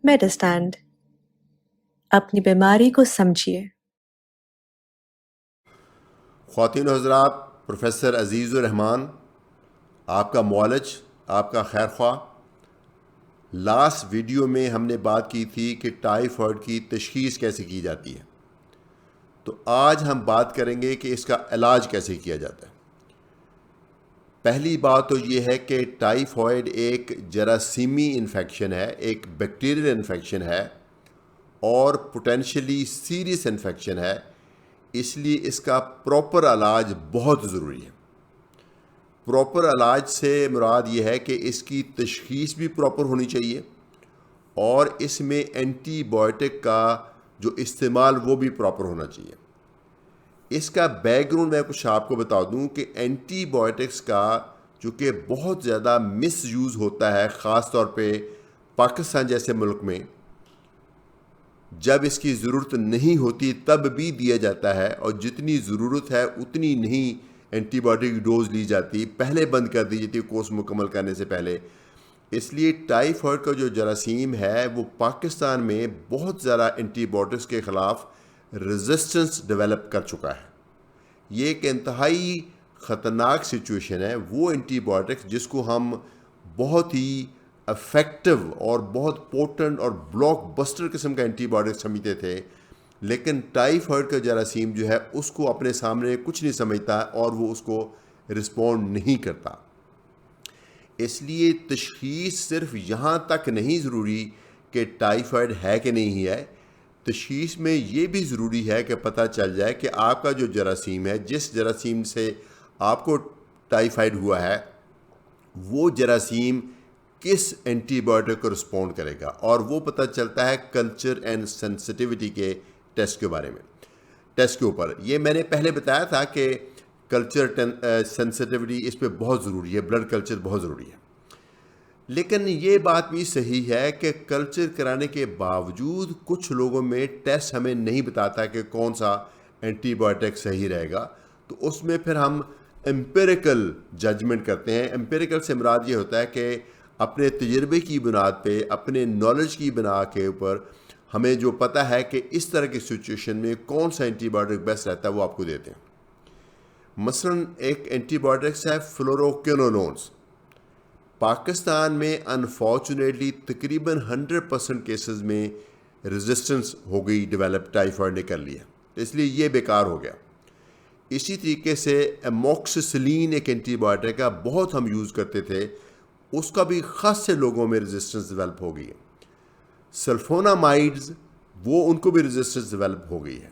میڈسٹینڈ اپنی بیماری کو سمجھیے۔ خواتین و حضرات، پروفیسر عزیز الرحمان آپ کا معالج، آپ کا خیر خواہ۔ لاسٹ ویڈیو میں ہم نے بات کی تھی کہ ٹائیفائڈ کی تشخیص کیسے کی جاتی ہے، تو آج ہم بات کریں گے کہ اس کا علاج کیسے کیا جاتا ہے۔ پہلی بات تو یہ ہے کہ ٹائیفائڈ ایک جراثیمی انفیکشن ہے، ایک بیکٹیریل انفیکشن ہے اور پوٹینشلی سیریس انفیکشن ہے، اس لیے اس کا پراپر علاج بہت ضروری ہے۔ پراپر علاج سے مراد یہ ہے کہ اس کی تشخیص بھی پراپر ہونی چاہیے اور اس میں اینٹی بائیوٹک کا جو استعمال وہ بھی پراپر ہونا چاہیے۔ اس کا بیک گراؤنڈ میں کچھ آپ کو بتا دوں کہ اینٹی بائیوٹکس کا جو کہ بہت زیادہ مس یوز ہوتا ہے، خاص طور پہ پاکستان جیسے ملک میں، جب اس کی ضرورت نہیں ہوتی تب بھی دیا جاتا ہے، اور جتنی ضرورت ہے اتنی نہیں اینٹی بائیوٹک کی ڈوز لی جاتی، پہلے بند کر دی جاتی کورس مکمل کرنے سے پہلے۔ اس لیے ٹائیفائڈ کا جو جراثیم ہے وہ پاکستان میں بہت زیادہ اینٹی بائیوٹکس کے خلاف ریزسٹنس ڈیولپ کر چکا ہے۔ یہ ایک انتہائی خطرناک سچویشن ہے، وہ اینٹی بائیوٹکس جس کو ہم بہت ہی افیکٹو اور بہت پوٹنٹ اور بلاک بسٹر قسم کا اینٹی بائیوٹک سمجھتے تھے، لیکن ٹائیفائڈ کا جراثیم جو ہے اس کو اپنے سامنے کچھ نہیں سمجھتا اور وہ اس کو رسپونڈ نہیں کرتا۔ اس لیے تشخیص صرف یہاں تک نہیں ضروری کہ ٹائیفائڈ ہے کہ نہیں ہے، تشخیص میں یہ بھی ضروری ہے کہ پتہ چل جائے کہ آپ کا جو جراثیم ہے، جس جراثیم سے آپ کو ٹائیفائڈ ہوا ہے، وہ جراثیم کس اینٹی بائیوٹک کو رسپونڈ کرے گا، اور وہ پتہ چلتا ہے کلچر اینڈ سینسٹیوٹی کے ٹیسٹ کے بارے میں، ٹیسٹ کے اوپر۔ یہ میں نے پہلے بتایا تھا کہ کلچر سینسٹیوٹی اس پہ بہت ضروری ہے، بلڈ کلچر بہت ضروری ہے، لیکن یہ بات بھی صحیح ہے کہ کلچر کرانے کے باوجود کچھ لوگوں میں ٹیسٹ ہمیں نہیں بتاتا کہ کون سا اینٹی بائیوٹک صحیح رہے گا، تو اس میں پھر ہم امپیریکل ججمنٹ کرتے ہیں۔ امپیریکل سے مراد یہ ہوتا ہے کہ اپنے تجربے کی بنیاد پہ، اپنے نالج کی بنا کے اوپر ہمیں جو پتہ ہے کہ اس طرح کی سچویشن میں کون سا اینٹی بائیوٹک بیسٹ رہتا ہے وہ آپ کو دیتے ہیں۔ مثلا ایک اینٹی بائیوٹکس ہے فلوروکینولونز۔ پاکستان میں انفارچونیٹلی تقریباً 100% کیسز میں ریزسٹنس ہو گئی، ڈیولپ ٹائیفائڈ نے کر لیا، اس لیے یہ بیکار ہو گیا۔ اسی طریقے سے ایموکسیسلین ایک اینٹی بائیوٹک کا بہت ہم یوز کرتے تھے، اس کا بھی خاص سے لوگوں میں ریزسٹنس ڈیولپ ہو گئی ہے۔ سلفونامائڈز، وہ ان کو بھی ریزسٹنس ڈیولپ ہو گئی ہے۔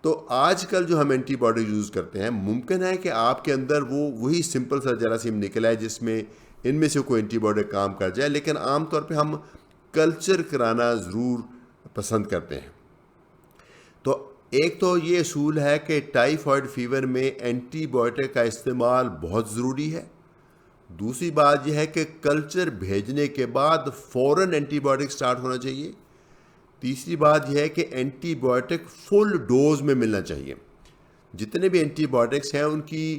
تو آج کل جو ہم اینٹی بائیوٹک یوز کرتے ہیں، ممکن ہے کہ آپ کے اندر وہی سمپل سا جراثیم نکل آئے جس میں ان میں سے کوئی اینٹی بائیوٹک کام کر جائے، لیکن عام طور پہ ہم کلچر کرانا ضرور پسند کرتے ہیں۔ تو ایک تو یہ اصول ہے کہ ٹائیفائڈ فیور میں اینٹی بائیوٹک کا استعمال بہت ضروری ہے۔ دوسری بات یہ ہے کہ کلچر بھیجنے کے بعد فوراً اینٹی بائیوٹک سٹارٹ ہونا چاہیے۔ تیسری بات یہ ہے کہ اینٹی بائیوٹک فل ڈوز میں ملنا چاہیے۔ جتنے بھی اینٹی بائیوٹکس ہیں ان کی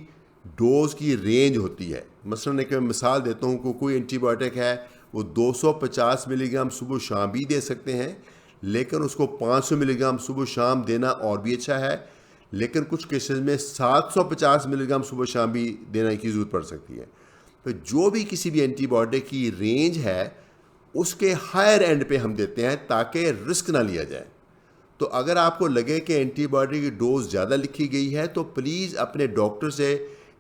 ڈوز کی رینج ہوتی ہے۔ مثلا ایک مثال دیتا ہوں کہ کوئی اینٹی بائیوٹک ہے وہ 250 ملی گرام صبح و شام بھی دے سکتے ہیں، لیکن اس کو 500 ملی گرام صبح و شام دینا اور بھی اچھا ہے، لیکن کچھ کیسز میں 750 ملی گرام صبح و شام بھی دینے کی ضرورت پڑ سکتی ہے۔ تو جو بھی کسی بھی اینٹی بائیوٹک کی رینج ہے اس کے ہائر اینڈ پہ ہم دیتے ہیں تاکہ رسک نہ لیا جائے۔ تو اگر آپ کو لگے کہ اینٹی بائیوٹک کی ڈوز زیادہ لکھی گئی ہے تو پلیز اپنے ڈاکٹر سے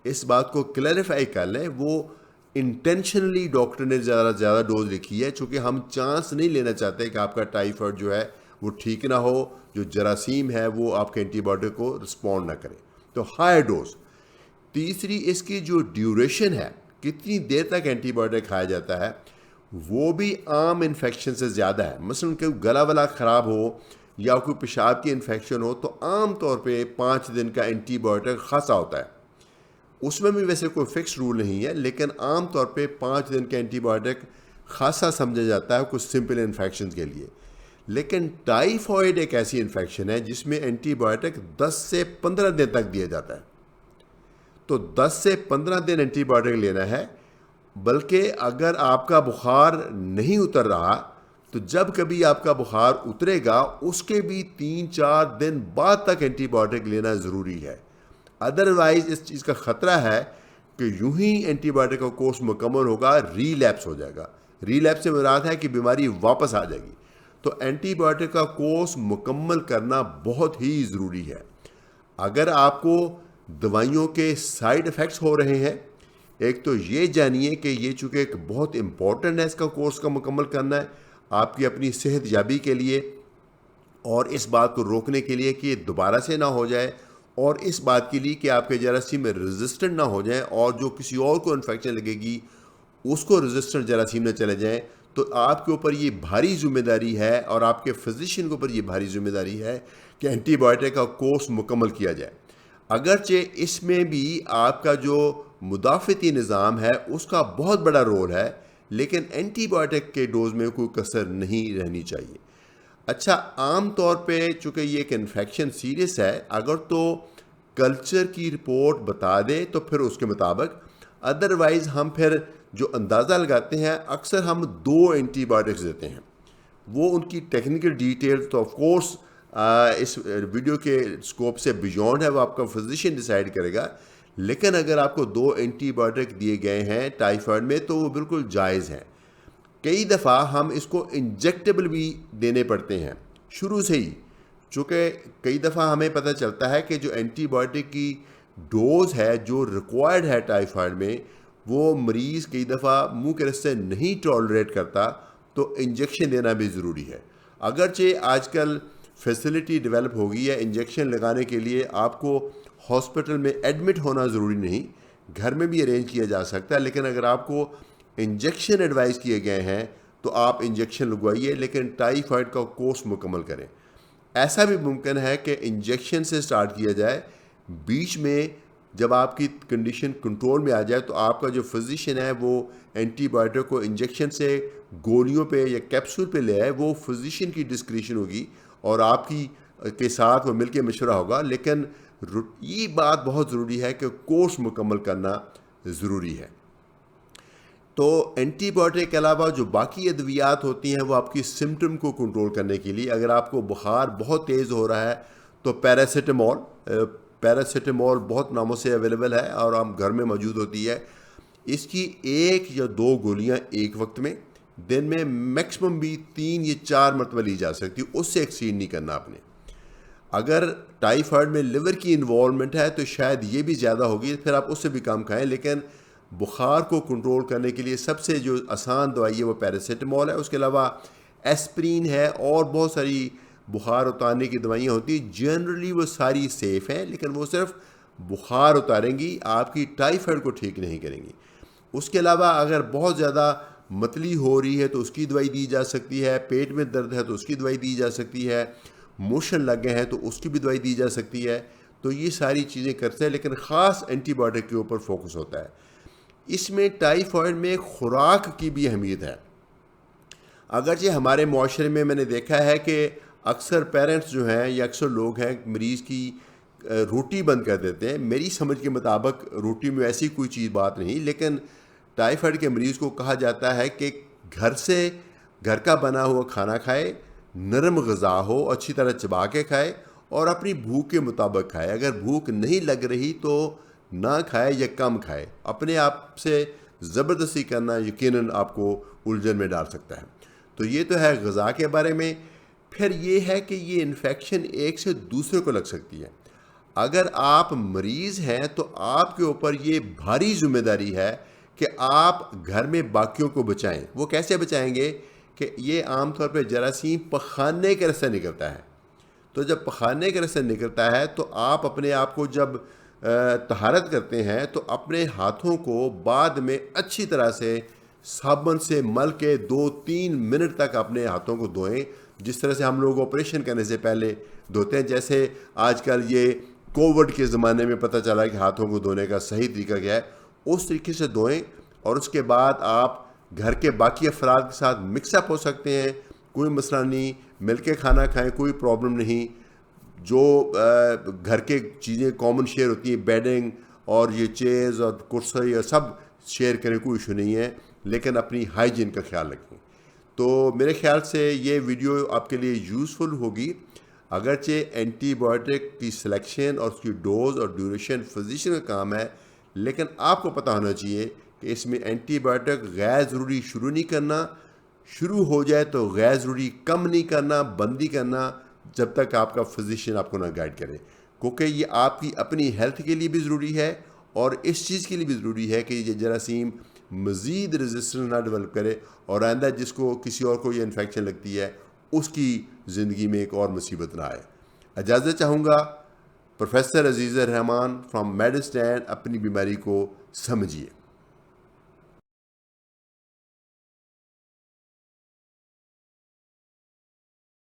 اس بات کو کلیریفائی کر لیں، وہ انٹینشنلی ڈاکٹر نے زیادہ ڈوز لکھی ہے، چونکہ ہم چانس نہیں لینا چاہتے کہ آپ کا ٹائیفائڈ جو ہے وہ ٹھیک نہ ہو، جو جراثیم ہے وہ آپ کے اینٹی بائیوٹک کو رسپونڈ نہ کرے، تو ہائی ڈوز۔ تیسری، اس کی جو ڈیوریشن ہے، کتنی دیر تک اینٹی بائیوٹک کھایا جاتا ہے، وہ بھی عام انفیکشن سے زیادہ ہے۔ مثلا کہ گلا ولا خراب ہو یا کوئی پیشاب کی انفیکشن ہو تو عام طور پہ 5 دن کا اینٹی بائیوٹک خاصا ہوتا ہے۔ اس میں بھی ویسے کوئی فکس رول نہیں ہے، لیکن عام طور پہ 5 دن کا اینٹی بائیوٹک خاصا سمجھا جاتا ہے کچھ سمپل انفیکشن کے لیے۔ لیکن ٹائیفائڈ ایک ایسی انفیکشن ہے جس میں اینٹی بائیوٹک 10 سے 15 دن تک دیا جاتا ہے، تو 10 سے 15 دن اینٹی بائیوٹک لینا ہے۔ بلکہ اگر آپ کا بخار نہیں اتر رہا تو جب کبھی آپ کا بخار اترے گا اس کے بھی 3-4 دن بعد تک اینٹی بایوٹک لینا ضروری ہے. ادروائز اس چیز کا خطرہ ہے کہ یوں ہی اینٹی بایوٹک کا کورس مکمل ہوگا ریلیپس ہو جائے گا. ریلیپس سے مراد ہے کہ بیماری واپس آ جائے گی. تو اینٹی بایوٹک کا کورس مکمل کرنا بہت ہی ضروری ہے. اگر آپ کو دوائیوں کے سائیڈ ایفیکٹس ہو رہے ہیں، ایک تو یہ جانیے کہ یہ چونکہ ایک بہت امپورٹنٹ ہے اس کا کورس کا مکمل کرنا ہے آپ کی اپنی صحت یابی کے لیے، اور اس بات کو روکنے کے لیے کہ یہ دوبارہ سے نہ ہو جائے، اور اس بات کے لیے کہ آپ کے جراثیم میں ریزسٹنٹ نہ ہو جائیں اور جو کسی اور کو انفیکشن لگے گی اس کو ریزسٹنٹ جراثیم نہ چلے جائیں. تو آپ کے اوپر یہ بھاری ذمہ داری ہے اور آپ کے فزیشین کے اوپر یہ بھاری ذمہ داری ہے کہ اینٹی بایوٹک کا کورس مکمل کیا جائے. اگرچہ اس میں بھی آپ کا جو مدافعتی نظام ہے اس کا بہت بڑا رول ہے، لیکن اینٹی بایوٹک کے ڈوز میں کوئی کسر نہیں رہنی چاہیے. اچھا، عام طور پہ چونکہ یہ ایک انفیکشن سیریس ہے، اگر تو کلچر کی رپورٹ بتا دے تو پھر اس کے مطابق، ادروائز ہم پھر جو اندازہ لگاتے ہیں اکثر ہم 2 اینٹی بایوٹکس دیتے ہیں. وہ ان کی ٹیکنیکل ڈیٹیل تو آف کورس اس ویڈیو کے اسکوپ سے بیونڈ ہے، وہ آپ کا فزیشین ڈیسائیڈ کرے گا. لیکن اگر آپ کو 2 اینٹی بایوٹک دیے گئے ہیں ٹائیفائڈ میں تو وہ بالکل جائز ہیں. کئی دفعہ ہم اس کو انجیکٹیبل بھی دینے پڑتے ہیں شروع سے ہی، چونکہ کئی دفعہ ہمیں پتہ چلتا ہے کہ جو اینٹی بایوٹک کی ڈوز ہے جو ریکوائرڈ ہے ٹائیفائڈ میں، وہ مریض کئی دفعہ منہ کے راستے نہیں ٹالریٹ کرتا، تو انجیکشن دینا بھی ضروری ہے. اگرچہ آج کل فیسلٹی ڈیولپ ہو گئی ہے، انجیکشن لگانے کے لیے آپ کو ہاسپٹل میں ایڈمٹ ہونا ضروری نہیں، گھر میں بھی ارینج کیا جا سکتا ہے. لیکن اگر آپ کو انجیکشن ایڈوائز کیے گئے ہیں تو آپ انجیکشن لگوائیے، لیکن ٹائیفائڈ کا کورس مکمل کریں. ایسا بھی ممکن ہے کہ انجیکشن سے سٹارٹ کیا جائے، بیچ میں جب آپ کی کنڈیشن کنٹرول میں آ جائے تو آپ کا جو فزیشین ہے وہ اینٹی بایوٹک کو انجیکشن سے گولیوں پہ یا کیپسول پہ لے آئے. وہ فزیشین کی ڈسکریشن ہوگی اور آپ کی کے ساتھ وہ مل کے مشورہ ہوگا. لیکن یہ بات بہت ضروری ہے کہ کورس مکمل کرنا ضروری ہے. تو اینٹی بایوٹک کے علاوہ جو باقی ادویات ہوتی ہیں وہ آپ کی سمٹم کو کنٹرول کرنے کے لیے، اگر آپ کو بخار بہت تیز ہو رہا ہے تو پیراسیٹامول بہت ناموں سے اویلیبل ہے اور ہم گھر میں موجود ہوتی ہے. اس کی 1 یا 2 گولیاں ایک وقت میں، دن میں میکسیمم بھی 3 یا 4 مرتبہ لی جا سکتی، اس سے ایکسیڈ نہیں کرنا آپ نے. اگر ٹائیفائڈ میں لیور کی انوالومنٹ ہے تو شاید یہ بھی زیادہ ہوگی، پھر آپ اس سے بھی کام کھائیں. لیکن بخار کو کنٹرول کرنے کے لیے سب سے جو آسان دوائی ہے وہ پیراسیٹامول ہے. اس کے علاوہ ایسپرین ہے اور بہت ساری بخار اتارنے کی دوائیاں ہوتی ہیں. جنرلی وہ ساری سیف ہیں، لیکن وہ صرف بخار اتاریں گی، آپ کی ٹائیفائڈ کو ٹھیک نہیں کریں گی. اس کے علاوہ اگر بہت زیادہ متلی ہو رہی ہے تو اس کی دوائی دی جا سکتی ہے، پیٹ میں درد ہے تو اس کی دوائی دی جا سکتی ہے، موشن لگ گئے ہیں تو اس کی بھی دوائی دی جا سکتی ہے. تو یہ ساری چیزیں کرتے ہیں، لیکن خاص اینٹی بایوٹک کے اوپر فوکس ہوتا ہے. اس میں ٹائیفائڈ میں خوراک کی بھی اہمیت ہے. اگرچہ ہمارے معاشرے میں نے دیکھا ہے کہ اکثر پیرنٹس جو ہیں یا اکثر لوگ ہیں مریض کی روٹی بند کر دیتے ہیں. میری سمجھ کے مطابق روٹی میں ایسی کوئی چیز بات نہیں، لیکن ٹائیفائڈ کے مریض کو کہا جاتا ہے کہ گھر کا بنا ہوا کھانا کھائے، نرم غذا ہو، اچھی طرح چبا کے کھائے اور اپنی بھوک کے مطابق کھائے. اگر بھوک نہیں لگ رہی تو نہ کھائے یا کم کھائے. اپنے آپ سے زبردستی کرنا یقیناً آپ کو الجھن میں ڈال سکتا ہے. تو یہ تو ہے غذا کے بارے میں. پھر یہ ہے کہ یہ انفیکشن ایک سے دوسرے کو لگ سکتی ہے. اگر آپ مریض ہیں تو آپ کے اوپر یہ بھاری ذمہ داری ہے کہ آپ گھر میں باقیوں کو بچائیں. وہ کیسے بچائیں گے کہ یہ عام طور پہ جراثیم پخانے کے راستے نکلتا ہے. تو جب پخانے کے راستے نکلتا ہے تو آپ اپنے آپ کو جب طہارت کرتے ہیں تو اپنے ہاتھوں کو بعد میں اچھی طرح سے صابن سے مل کے 2-3 منٹ تک اپنے ہاتھوں کو دھوئیں، جس طرح سے ہم لوگ آپریشن کرنے سے پہلے دھوتے ہیں. جیسے آج کل یہ کووڈ کے زمانے میں پتہ چلا کہ ہاتھوں کو دھونے کا صحیح طریقہ کیا ہے، اس طریقے سے دھوئیں. اور اس کے بعد آپ گھر کے باقی افراد کے ساتھ مکس اپ ہو سکتے ہیں، کوئی مسئلہ نہیں، مل کے کھانا کھائیں، کوئی پرابلم نہیں. جو گھر کے چیزیں کامن شیئر ہوتی ہیں، بیڈنگ اور یہ چیئرز اور کرسی، یہ سب شیئر کریں، کوئی ایشو نہیں ہے، لیکن اپنی ہائیجین کا خیال رکھیں. تو میرے خیال سے یہ ویڈیو آپ کے لیے یوزفل ہوگی. اگرچہ اینٹی بایوٹک کی سلیکشن اور اس کی ڈوز اور ڈیوریشن فزیشین کا کام ہے، لیکن آپ کو پتہ ہونا چاہیے کہ اس میں اینٹی بایوٹک غیر ضروری شروع نہیں کرنا، شروع ہو جائے تو غیر ضروری کم نہیں کرنا، بندی کرنا جب تک آپ کا فزیشین آپ کو نہ گائیڈ کرے، کیونکہ یہ آپ کی اپنی ہیلتھ کے لیے بھی ضروری ہے اور اس چیز کے لیے بھی ضروری ہے کہ یہ جراثیم مزید ریزسٹنس نہ ڈیولپ کرے اور آئندہ جس کو کسی اور کو یہ انفیکشن لگتی ہے اس کی زندگی میں ایک اور مصیبت نہ آئے. اجازت چاہوں گا. پروفیسر عزیز الرحمان فرام میڈسٹینڈ، اپنی بیماری کو سمجھیے.